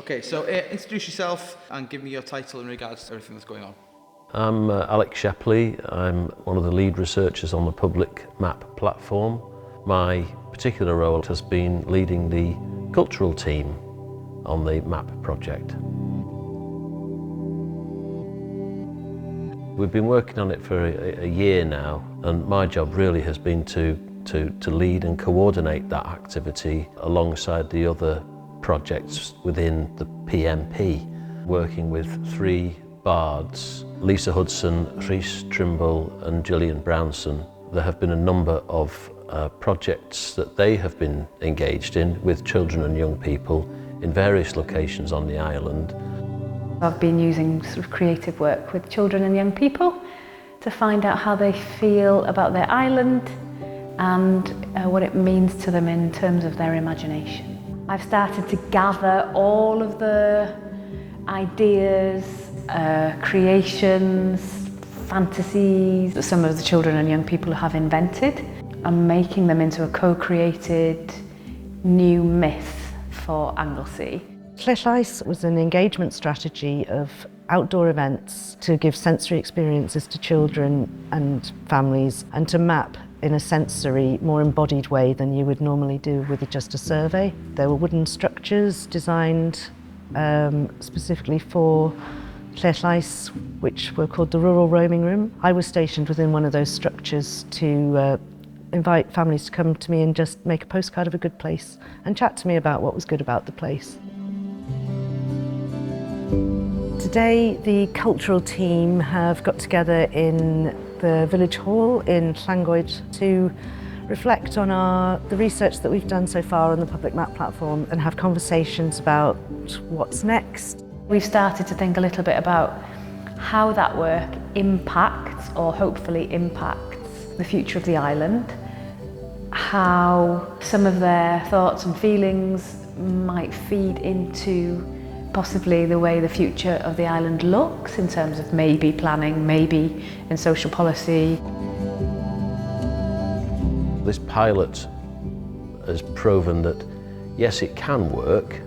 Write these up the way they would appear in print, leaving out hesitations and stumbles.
Okay, so introduce yourself and give me your title in regards to everything that's going on. I'm Alex Shepley. I'm one of the lead researchers on the public map platform. My particular role has been leading the cultural team on the map project. We've been working on it for a year now, and my job really has been to lead and coordinate that activity alongside the other projects within the PMP, working with 3 bards, Lisa Hudson, Rhys Trimble and Gillian Brownson. There have been a number of projects that they have been engaged in with children and young people in various locations on the island. I've been using sort of creative work with children and young people to find out how they feel about their island and what it means to them in terms of their imagination. I've started to gather all of the ideas, creations, fantasies that some of the children and young people have invented and making them into a co-created new myth for Anglesey. Placemaking was an engagement strategy of outdoor events to give sensory experiences to children and families and to map in a sensory, more embodied way than you would normally do with just a survey. There were wooden structures designed specifically for Placemaking, which were called the Rural Roaming Room. I was stationed within one of those structures to invite families to come to me and just make a postcard of a good place and chat to me about what was good about the place. Today, the cultural team have got together in the village hall in Llangoed to reflect on the research that we've done so far on the public map platform and have conversations about what's next. We've started to think a little bit about how that work impacts, or hopefully impacts, the future of the island, how some of their thoughts and feelings might feed into possibly the way the future of the island looks in terms of maybe planning, maybe in social policy. This pilot has proven that yes, it can work.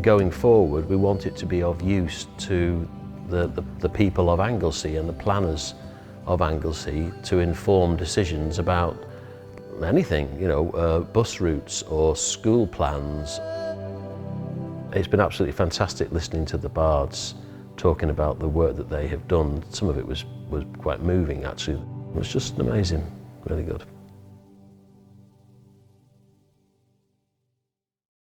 Going forward, we want it to be of use to the people of Anglesey and the planners of Anglesey to inform decisions about anything, bus routes or school plans. It's been absolutely fantastic listening to the bards talking about the work that they have done. Some of it was quite moving, actually. It was just amazing, really good.